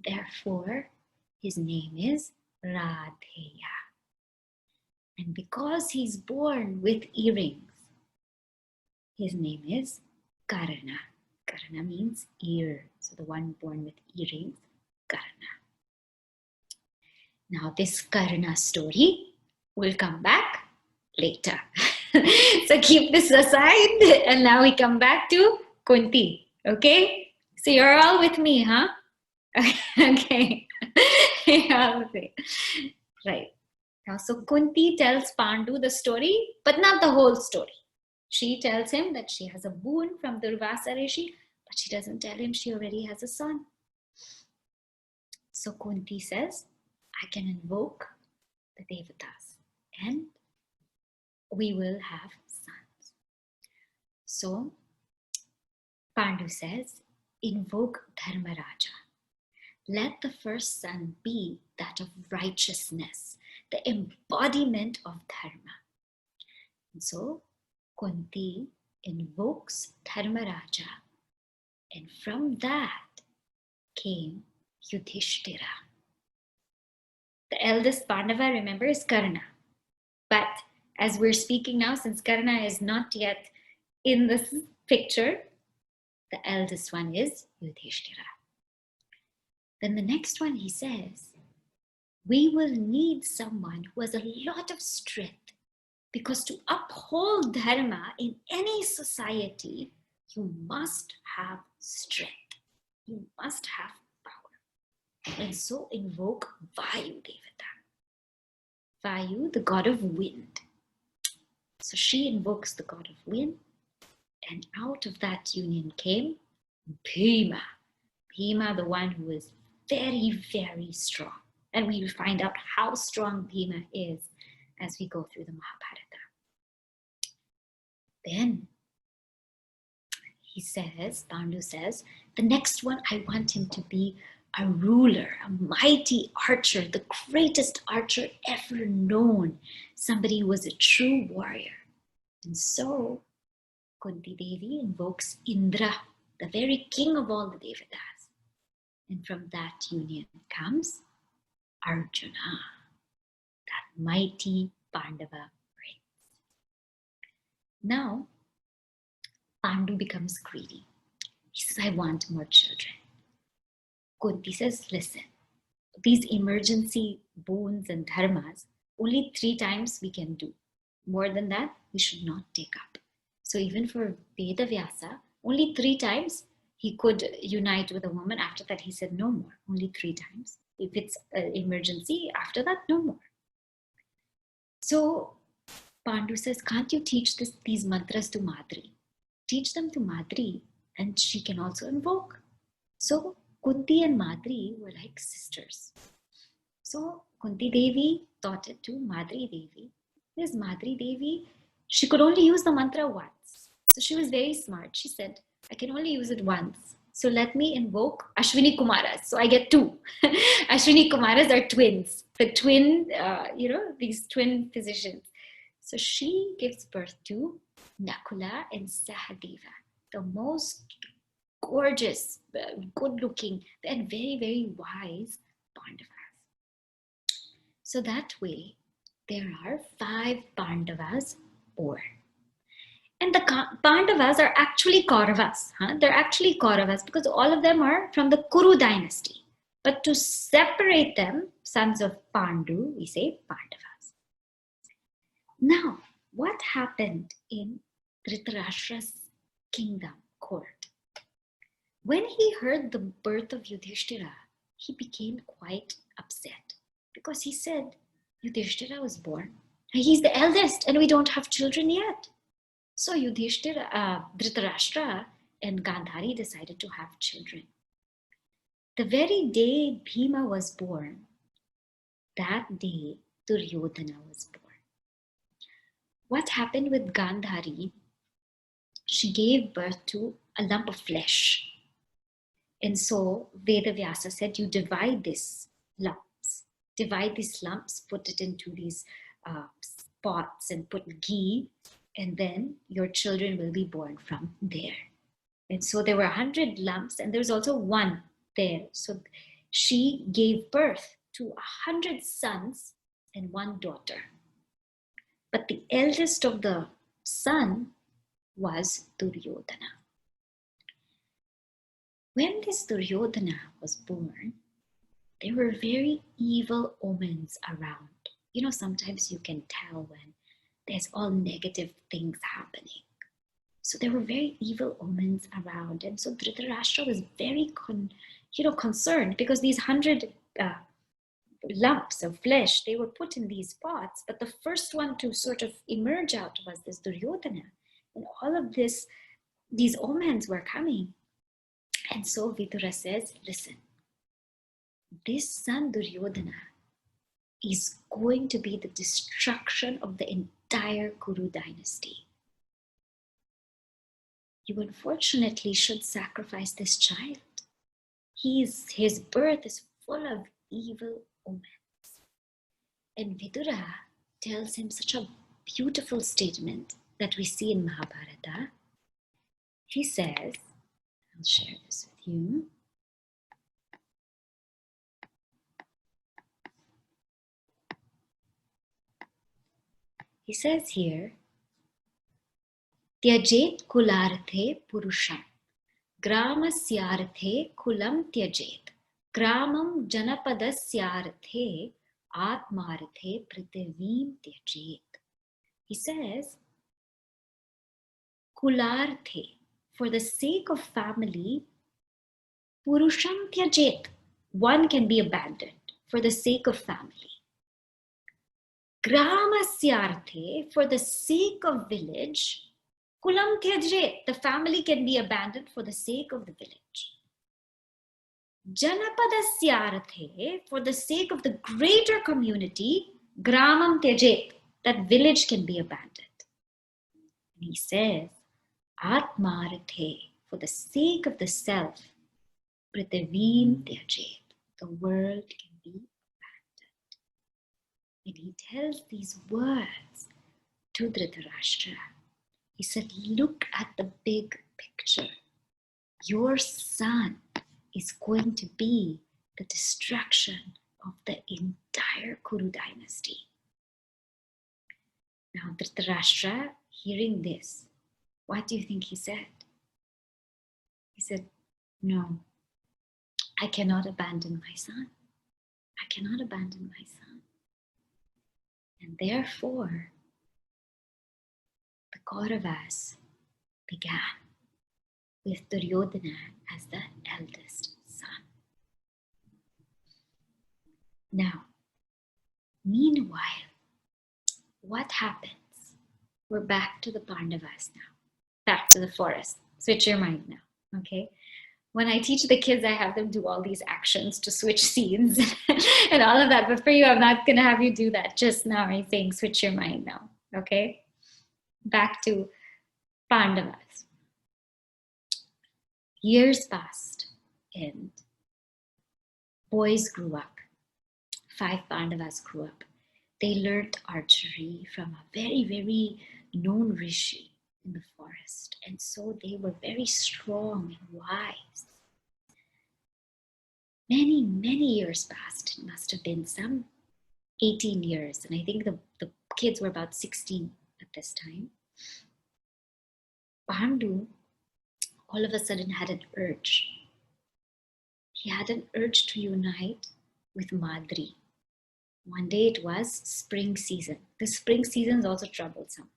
Therefore, his name is Radheya. And because he's born with earrings, his name is Karna. Karna means ear. So the one born with earrings, Karna. Now this Karna story will come back later. So keep this aside, and now we come back to Kunti. Okay? So you're all with me, huh? Okay. You're all with me. Right. Now, so Kunti tells Pandu the story, but not the whole story. She tells him that she has a boon from Durvasa Rishi, but she doesn't tell him she already has a son. So Kunti says, I can invoke the Devatas and we will have sons. So Pandu says, invoke Dharmaraja. Let the first son be that of righteousness, the embodiment of dharma. And so Kunti invokes Dharmaraja, and from that came Yudhishthira. The eldest Pandava, remember, is Karna. But as we're speaking now, since Karna is not yet in this picture, the eldest one is Yudhishthira. Then the next one, he says, we will need someone who has a lot of strength, because to uphold dharma in any society, you must have strength. You must have power. And so invoke Vayu Devata. Vayu, the god of wind. So she invokes the god of wind, and out of that union came Bhima. Bhima, the one who is very, very strong. And we will find out how strong Bhima is as we go through the Mahabharata. Then he says, Pandu says, the next one, I want him to be a ruler, a mighty archer, the greatest archer ever known. Somebody who was a true warrior. And so Kunti Devi invokes Indra, the very king of all the Devatas. And from that union comes Arjuna, that mighty Pandava prince. Now, Pandu becomes greedy. He says, I want more children. Kunti says, listen, these emergency boons and dharmas, only 3 times we can do. More than that, we should not take up. So even for Vedavyasa, only 3 times he could unite with a woman. After that, he said, no more, only 3 times. If it's an emergency, after that, no more. So Pandu says, can't you teach these mantras to Madri? Teach them to Madri, and she can also invoke. So Kunti and Madri were like sisters. So Kunti Devi taught it to Madri Devi. This Madri Devi, she could only use the mantra once. So she was very smart. She said, I can only use it once. So let me invoke Ashwini Kumaras. So I get 2. Ashwini Kumaras are twins. The twin, these twin physicians. So she gives birth to Nakula and Sahadeva, the most gorgeous, good-looking, and very, very wise Pandavas. So that way, there are 5 Pandavas born. And the Pandavas are actually Kauravas. They're actually Kauravas because all of them are from the Kuru dynasty. But to separate them, sons of Pandu, we say Pandavas. Now, what happened in Dhritarashtra's kingdom court? When he heard the birth of Yudhishthira, he became quite upset because he said, Yudhishthira was born. He's the eldest and we don't have children yet. So Dhritarashtra and Gandhari decided to have children. The very day Bhima was born, that day Duryodhana was born. What happened with Gandhari? she gave birth to a lump of flesh. And so Vedavyasa said, you divide these lumps, put it into these pots and put ghee, and then your children will be born from there. And so there were 100 lumps, and there's also one there. So she gave birth to 100 sons and one daughter. But the eldest of the son was Duryodhana. When this Duryodhana was born, there were very evil omens around. You know, sometimes you can tell when there's all negative things happening. So there were very evil omens around. And so Dhritarashtra was very concerned, because these 100 lumps of flesh, they were put in these pots, but the first one to sort of emerge out was this Duryodhana. And all of these omens were coming. And so Vidura says, listen, this son Duryodhana is going to be the destruction of the entire Kuru dynasty. You unfortunately should sacrifice this child. His birth is full of evil omens. And Vidura tells him such a beautiful statement that we see in Mahabharata. He says, I'll share this with you. He says here, Tyajet kularthe purusham, gramasyarthe kulam tyajet, gramam janapadasyarthe atmarthe prithivim tyajet. He says, kularthe, for the sake of family, purusham tyajet, one can be abandoned for the sake of family. Gramasyarthe, for the sake of village, kulam tyajet, the family can be abandoned for the sake of the village. Janapadasyarthe, for the sake of the greater community, gramam tyajet, that village can be abandoned. And he says, atmarthe, for the sake of the self, prithivim tyajet, the world can be abandoned. And he tells these words to Dhritarashtra. He said, look at the big picture. Your son is going to be the destruction of the entire Kuru dynasty. Now Dhritarashtra, hearing this, what do you think he said? He said, no, I cannot abandon my son. I cannot abandon my son. And therefore, the Kauravas began with Duryodhana as the eldest son. Now, meanwhile, what happens? We're back to the Pandavas now. Back to the forest. Switch your mind now, okay? When I teach the kids, I have them do all these actions to switch scenes and all of that. But for you, I'm not going to have you do that just now. I'm saying switch your mind now, okay? Back to Pandavas. Years passed and boys grew up. 5 Pandavas grew up. They learned archery from a very, very known rishi in the forest. And so they were very strong and wise. Many, many years passed. It must have been some 18 years. And I think the kids were about 16 at this time. Pandu all of a sudden had an urge. He had an urge to unite with Madri. One day it was spring season. The spring season is also troublesome.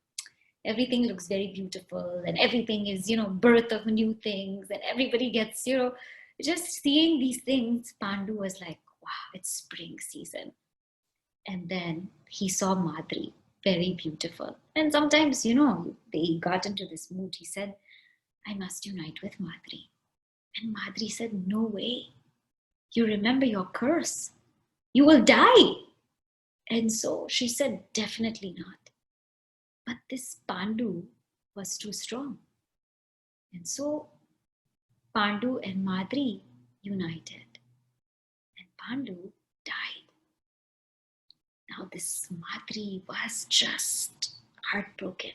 Everything looks very beautiful and everything is, birth of new things and everybody gets, just seeing these things, Pandu was like, wow, it's spring season. And then he saw Madri, very beautiful. And sometimes, they got into this mood. He said, I must unite with Madri. And Madri said, no way. You remember your curse. You will die. And so she said, definitely not. But this Pandu was too strong. And so Pandu and Madri united, and Pandu died. Now this Madri was just heartbroken.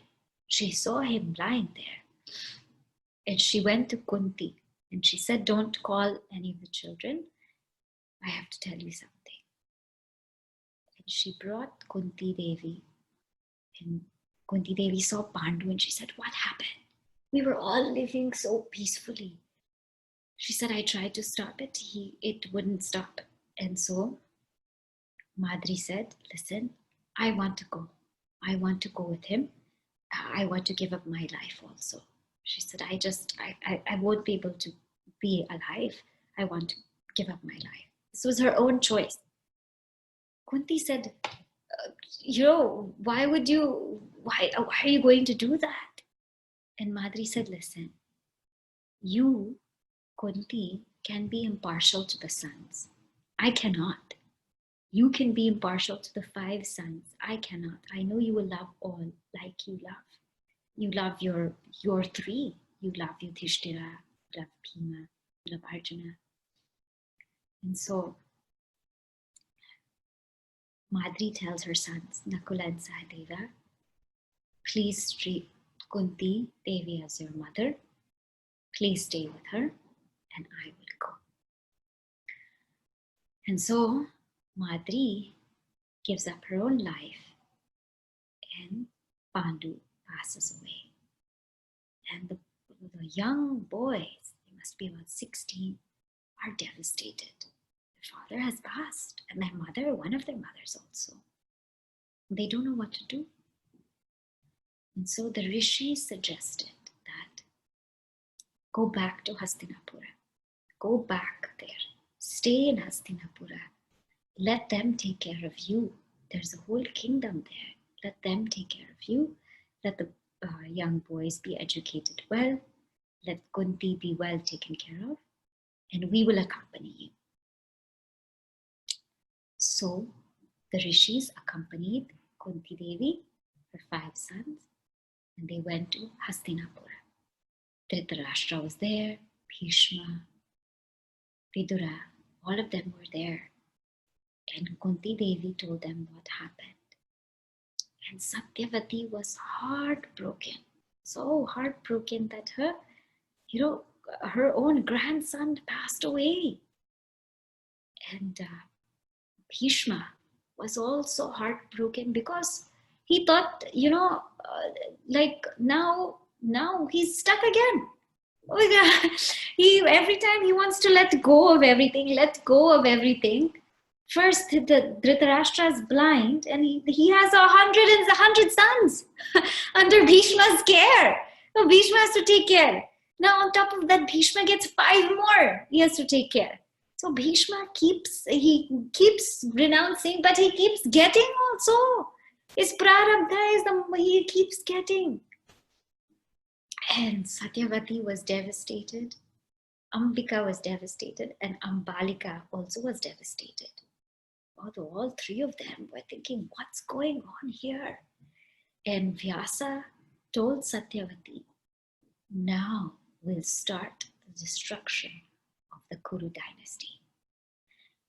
She saw him lying there, and she went to Kunti and she said, "Don't call any of the children. I have to tell you something." And she brought Kunti Devi, and Kunti Devi saw Pandu and she said, "What happened? We were all living so peacefully." She said, "I tried to stop it. It wouldn't stop." And so Madri said, "Listen, I want to go. I want to go with him. I want to give up my life also." She said, I won't be able to be alive. I want to give up my life. This was her own choice. Kunti said, why are you going to do that? And Madri said, "Listen, you, Kunti, can be impartial to the sons. I cannot. You can be impartial to the 5 sons. I cannot. I know you will love all like you love. You love your 3. You love Yudhishthira, you love Bhima, you love Arjuna." And so Madri tells her sons, Nakula and Sahadeva, "Please treat Kunti Devi as your mother. Please stay with her and I will go." And so Madri gives up her own life and Pandu passes away. And the young boys, they must be about 16, are devastated. Their father has passed, and their mother, one of their mothers also. They don't know what to do. And so the rishis suggested that go back to Hastinapura. Go back there. Stay in Hastinapura. Let them take care of you. There's a whole kingdom there. Let them take care of you. Let the young boys be educated well. Let Kunti be well taken care of. And we will accompany you. So the rishis accompanied Kunti Devi, her 5 sons, and they went to Hastinapura. Dhritarashtra was there, Bhishma, Vidura, all of them were there. And Kunti Devi told them what happened. And Satyavati was heartbroken, so heartbroken that her own grandson passed away. And Bhishma was also heartbroken because he thought, now he's stuck again. Every time he wants to let go of everything. First, the Dhritarashtra is blind and he has 100 sons under Bhishma's care. So Bhishma has to take care. Now on top of that, Bhishma gets 5 more he has to take care. So Bhishma keeps renouncing, but he keeps getting also. His prarabdha he keeps getting. And Satyavati was devastated. Ambika was devastated, and Ambalika also was devastated. Although all 3 of them were thinking, what's going on here? And Vyasa told Satyavati, now we'll start the destruction of the Kuru dynasty.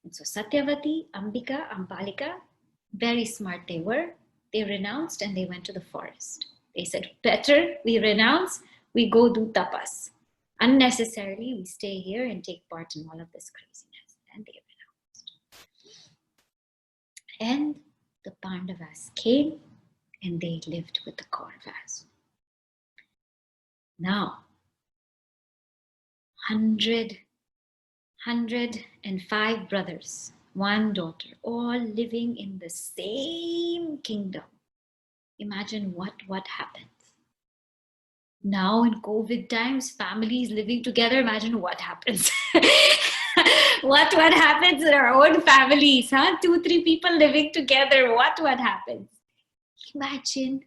And so Satyavati, Ambika, Ambalika, very smart they were. They renounced and they went to the forest. They said, better we renounce, we go do tapas. Unnecessarily, we stay here and take part in all of this craziness. And they renounced. And the Pandavas came and they lived with the Kauravas. Now, 105 brothers, 1 daughter, all living in the same kingdom. Imagine what happens. Now in COVID times, families living together, imagine what happens. What happens in our own families, huh? 2-3 people living together, what happens? Imagine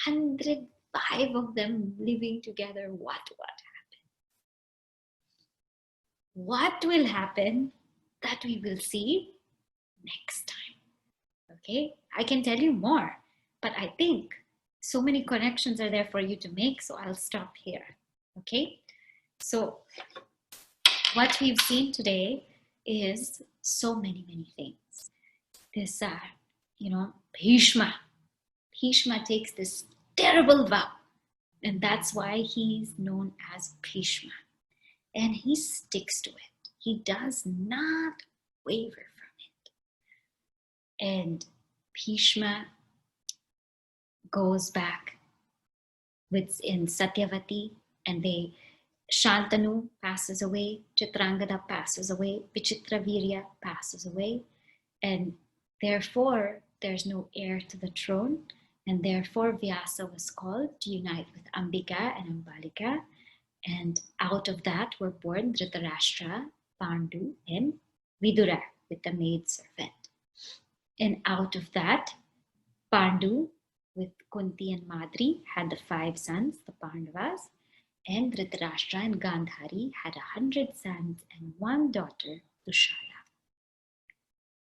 105 of them living together, what happens? What will happen? That we will see next time. Okay, I can tell you more, but I think so many connections are there for you to make, so I'll stop here. Okay, so what we've seen today is so many things. This, Bhishma. Bhishma takes this terrible vow, and that's why he's known as Bhishma. And he sticks to it. He does not waver from it. And Bhishma goes back in Satyavati, and Shantanu passes away, Chitrangada passes away, Vichitravirya passes away, and therefore there's no heir to the throne, and therefore Vyasa was called to unite with Ambika and Ambalika, and out of that were born Dhritarashtra, Pandu, and Vidura with the maidservant. And out of that, Pandu with Kunti and Madri had the 5 sons, the Pandavas, and Dhritarashtra and Gandhari had 100 sons and 1 daughter, Dushala.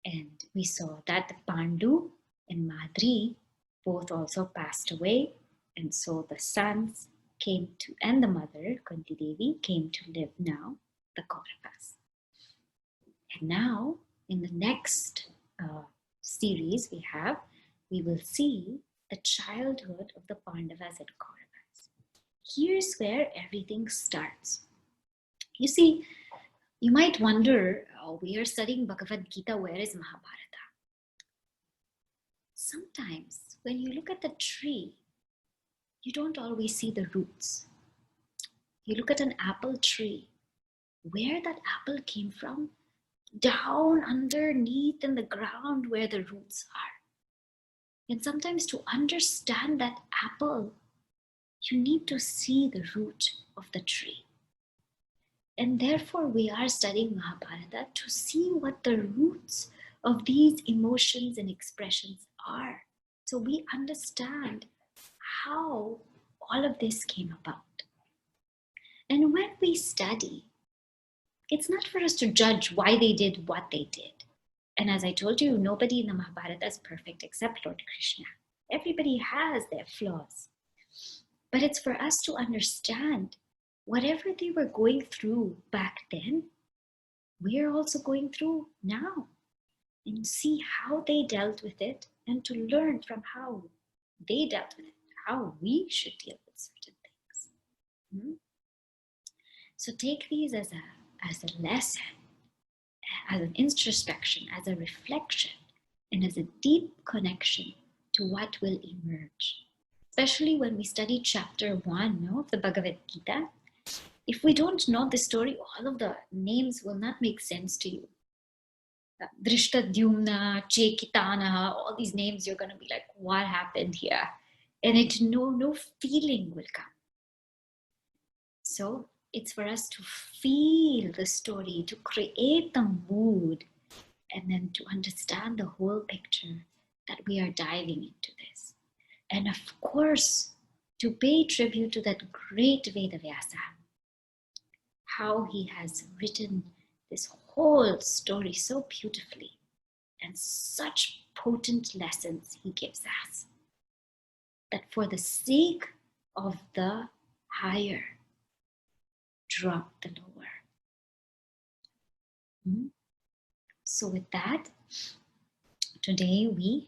And we saw that the Pandu and Madri both also passed away, and so the sons came to, and the mother, Kunti Devi, came to live now, the Kauravas. And now, in the next series we will see the childhood of the Pandavas and Kauravas. Here's where everything starts. You see, you might wonder, we are studying Bhagavad Gita, where is Mahabharata? Sometimes when you look at the tree, you don't always see the roots. You look at an apple tree, where that apple came from, down underneath in the ground where the roots are. And sometimes to understand that apple, you need to see the root of the tree. And therefore we are studying Mahabharata to see what the roots of these emotions and expressions are. So we understand how all of this came about. And when we study, it's not for us to judge why they did what they did. And as I told you, nobody in the Mahabharata is perfect except Lord Krishna. Everybody has their flaws. But it's for us to understand whatever they were going through back then, we're also going through now. And see how they dealt with it, and to learn from how they dealt with it, how we should deal with certain things. So take these as a lesson, as an introspection, as a reflection, and as a deep connection to what will emerge. Especially when we study chapter 1 of the Bhagavad Gita. If we don't know the story, all of the names will not make sense to you. Drishtadyumna, Chekitana, all these names, you're going to be like, what happened here? And no feeling will come. So it's for us to feel the story, to create the mood, and then to understand the whole picture that we are diving into this. And of course, to pay tribute to that great Vedavyasa, how he has written this whole story so beautifully, and such potent lessons he gives us, that for the sake of the higher, drop the lower. So with that, today we